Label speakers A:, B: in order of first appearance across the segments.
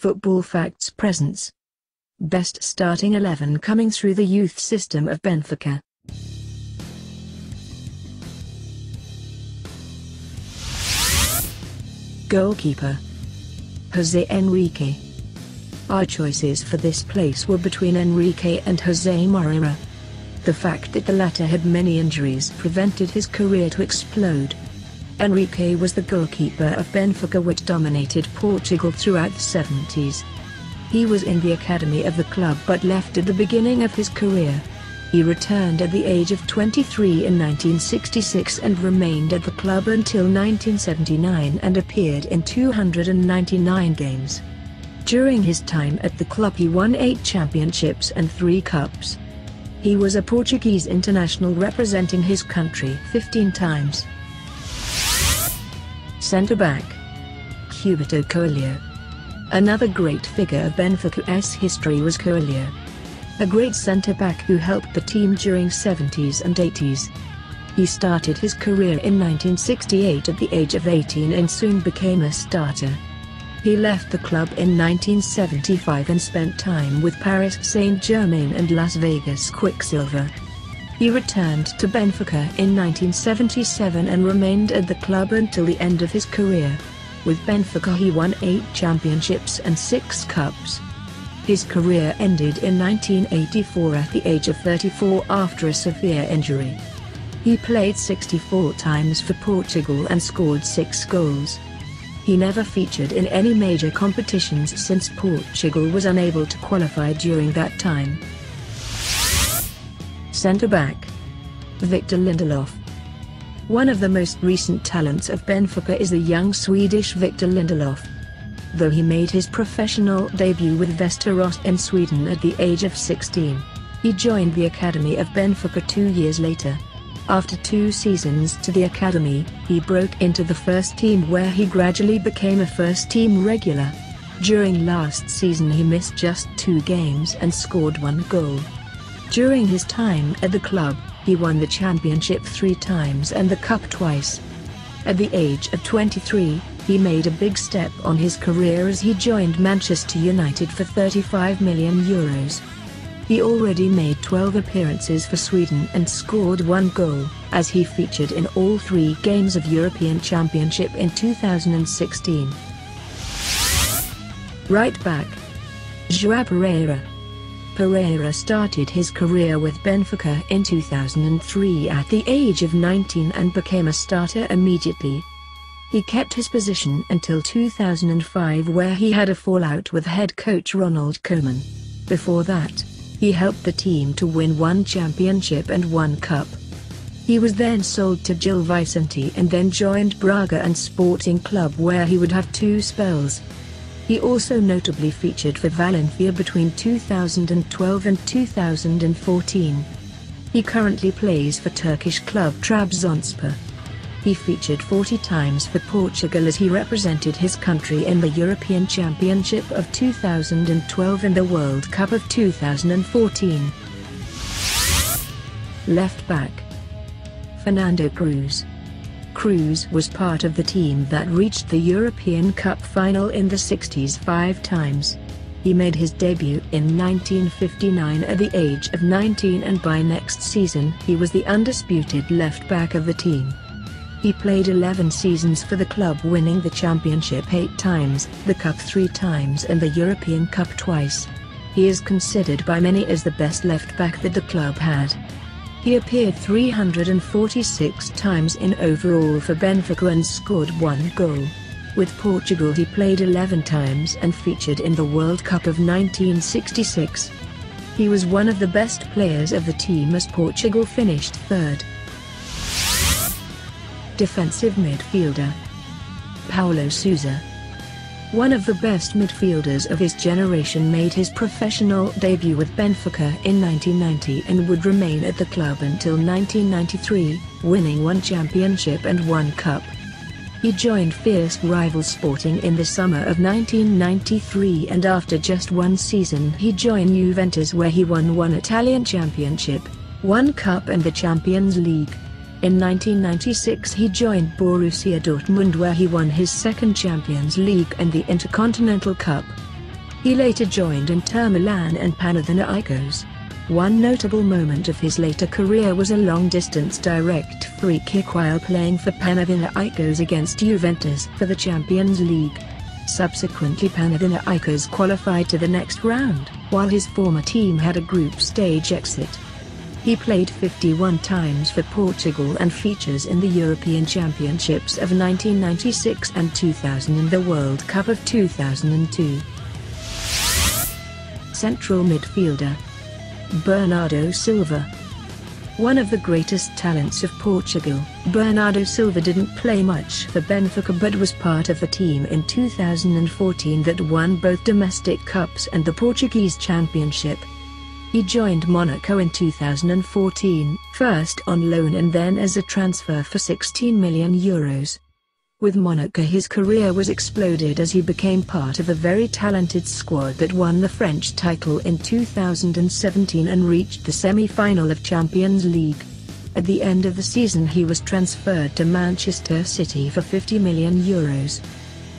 A: Football Facts presents Best Starting 11 coming through the youth system of Benfica. Goalkeeper Jose Henrique. Our choices for this place were between Henrique and Jose Moreira. The fact that the latter had many injuries prevented his career to explode. Henrique was the goalkeeper of Benfica, which dominated Portugal throughout the 70s. He was in the academy of the club but left at the beginning of his career. He returned at the age of 23 in 1966 and remained at the club until 1979 and appeared in 299 games. During his time at the club he won 8 championships and 3 cups. He was a Portuguese international representing his country 15 times. Centre-back Humberto Coelho. Another great figure of Benfica's history was Coelho. A great centre-back who helped the team during 70s and 80s. He started his career in 1968 at the age of 18 and soon became a starter. He left the club in 1975 and spent time with Paris Saint-Germain and Las Vegas Quicksilver. He returned to Benfica in 1977 and remained at the club until the end of his career. With Benfica he won 8 championships and 6 cups. His career ended in 1984 at the age of 34 after a severe injury. He played 64 times for Portugal and scored 6 goals. He never featured in any major competitions since Portugal was unable to qualify during that time. Centre-back Victor Lindelof. One of the most recent talents of Benfica is the young Swedish Victor Lindelof. Though he made his professional debut with Västerås in Sweden at the age of 16, he joined the academy of Benfica 2 years later. After 2 seasons to the academy, he broke into the first team where he gradually became a first-team regular. During last season he missed just 2 games and scored 1 goal. During his time at the club, he won the championship 3 times and the cup twice. At the age of 23, he made a big step on his career as he joined Manchester United for €35 million. He already made 12 appearances for Sweden and scored 1 goal, as he featured in all 3 games of European Championship in 2016. Right back Joao Pereira. Pereira started his career with Benfica in 2003 at the age of 19 and became a starter immediately. He kept his position until 2005 where he had a fallout with head coach Ronald Koeman. Before that, he helped the team to win 1 championship and 1 cup. He was then sold to Gil Vicente and then joined Braga and Sporting Club where he would have 2 spells. He also notably featured for Valencia between 2012 and 2014. He currently plays for Turkish club Trabzonspor. He featured 40 times for Portugal as he represented his country in the European Championship of 2012 and the World Cup of 2014. Left back Fernando CRUZ. CRUZ was part of the team that reached the European Cup final in the 60s 5 times. He made his debut in 1959 at the age of 19 and by next season he was the undisputed left back of the team. He played 11 seasons for the club, winning the championship 8 times, the cup 3 times and the European Cup twice. He is considered by many as the best left back that the club had. He appeared 346 times in overall for Benfica and scored 1 goal. With Portugal he played 11 times and featured in the World Cup of 1966. He was one of the best players of the team as Portugal finished 3rd. Defensive midfielder Paulo Sousa. One of the best midfielders of his generation, made his professional debut with Benfica in 1990 and would remain at the club until 1993, winning 1 championship and 1 cup. He joined fierce rival Sporting in the summer of 1993 and after just 1 season he joined Juventus where he won 1 Italian championship, 1 cup and the Champions League. In 1996 he joined Borussia Dortmund where he won his 2nd Champions League and the Intercontinental Cup. He later joined Inter Milan and Panathinaikos. One notable moment of his later career was a long-distance direct free kick while playing for Panathinaikos against Juventus for the Champions League. Subsequently Panathinaikos qualified to the next round, while his former team had a group stage exit. He played 51 times for Portugal and features in the European Championships of 1996 and 2000 and the World Cup of 2002. Central midfielder Bernardo Silva. One of the greatest talents of Portugal, Bernardo Silva didn't play much for Benfica but was part of the team in 2014 that won both domestic cups and the Portuguese Championship. He joined Monaco in 2014, first on loan and then as a transfer for €16 million. With Monaco his career was exploded as he became part of a very talented squad that won the French title in 2017 and reached the semi-final of Champions League. At the end of the season he was transferred to Manchester City for €50 million.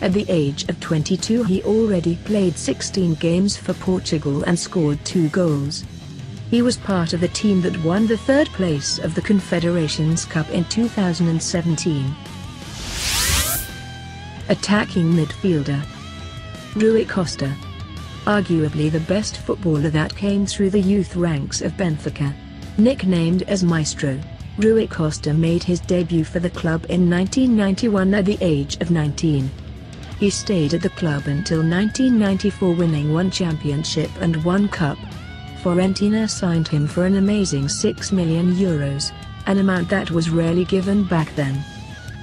A: At the age of 22 he already played 16 games for Portugal and scored 2 goals. He was part of the team that won the 3rd place of the Confederations Cup in 2017. Attacking midfielder Rui Costa. Arguably the best footballer that came through the youth ranks of Benfica. Nicknamed as Maestro, Rui Costa made his debut for the club in 1991 at the age of 19. He stayed at the club until 1994, winning 1 championship and 1 cup. Fiorentina signed him for an amazing €6 million, an amount that was rarely given back then.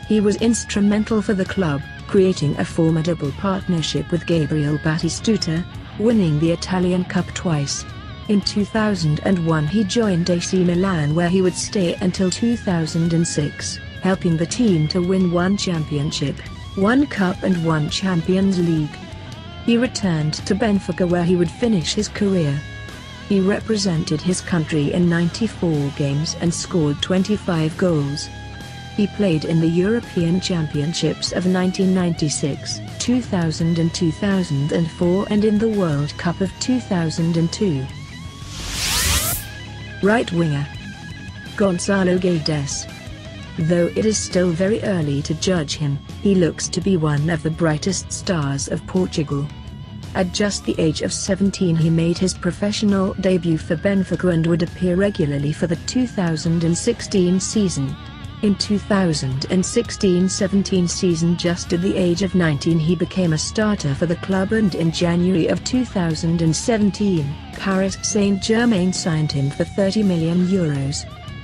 A: He was instrumental for the club, creating a formidable partnership with Gabriel Batistuta, winning the Italian Cup twice. In 2001 he joined AC Milan where he would stay until 2006, helping the team to win 1 championship, 1 cup and 1 Champions League. He returned to Benfica where he would finish his career. He represented his country in 94 games and scored 25 goals. He played in the European Championships of 1996, 2000 and 2004 and in the World Cup of 2002. Right winger Gonçalo Guedes. Though it is still very early to judge him, he looks to be one of the brightest stars of Portugal. At just the age of 17 he made his professional debut for Benfica and would appear regularly for the 2016 season. In 2016-17 season, just at the age of 19 he became a starter for the club, and in January of 2017, Paris Saint-Germain signed him for €30 million.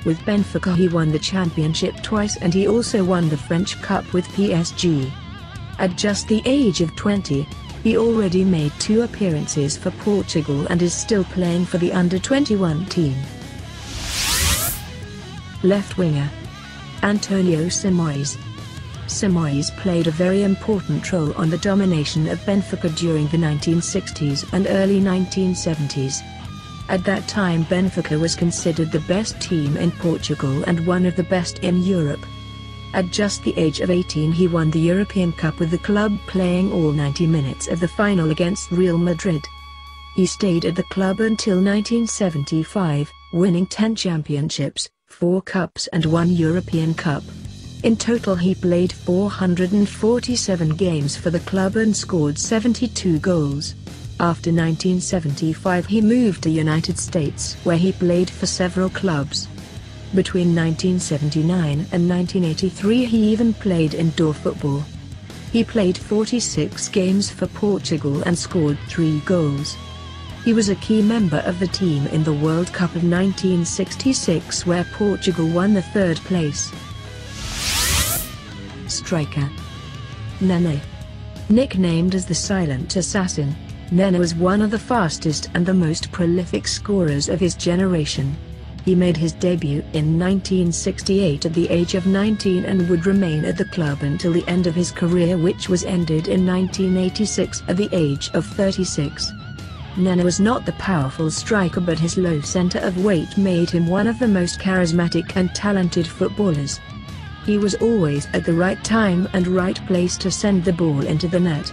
A: With Benfica he won the championship twice and he also won the French Cup with PSG. At just the age of 20, he already made 2 appearances for Portugal and is still playing for the under-21 team. Left winger Antonio SIMOES. SIMOES played a very important role on the domination of Benfica during the 1960s and early 1970s. At that time Benfica was considered the best team in Portugal and one of the best in Europe. At just the age of 18 he won the European Cup with the club, playing all 90 minutes of the final against Real Madrid. He stayed at the club until 1975, winning 10 championships, 4 cups and 1 European Cup. In total he played 447 games for the club and scored 72 goals. After 1975 he moved to United States where he played for several clubs. Between 1979 and 1983 he even played indoor football. He played 46 games for Portugal and scored 3 goals. He was a key member of the team in the World Cup of 1966 where Portugal won the 3rd place. Striker NENE. Nicknamed as the Silent Assassin, NENE was one of the fastest and the most prolific scorers of his generation. He made his debut in 1968 at the age of 19 and would remain at the club until the end of his career, which was ended in 1986 at the age of 36. NENE was not the powerful striker, but his low center of weight made him one of the most charismatic and talented footballers. He was always at the right time and right place to send the ball into the net.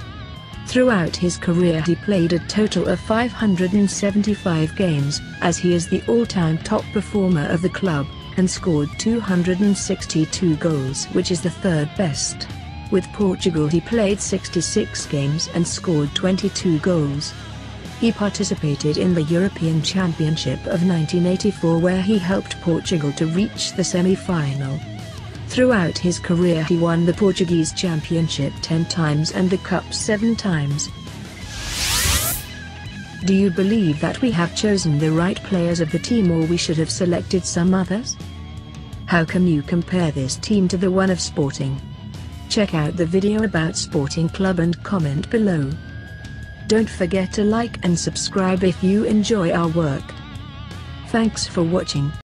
A: Throughout his career he played a total of 575 games, as he is the all-time top performer of the club, and scored 262 goals, which is the third best. With Portugal he played 66 games and scored 22 goals. He participated in the European Championship of 1984 where he helped Portugal to reach the semi-final. Throughout his career he won the Portuguese Championship 10 times and the Cup 7 times. Do you believe that we have chosen the right players of the team, or we should have selected some others? How can you compare this team to the one of Sporting? Check out the video about Sporting Club and comment below. Don't forget to like and subscribe if you enjoy our work. Thanks for watching.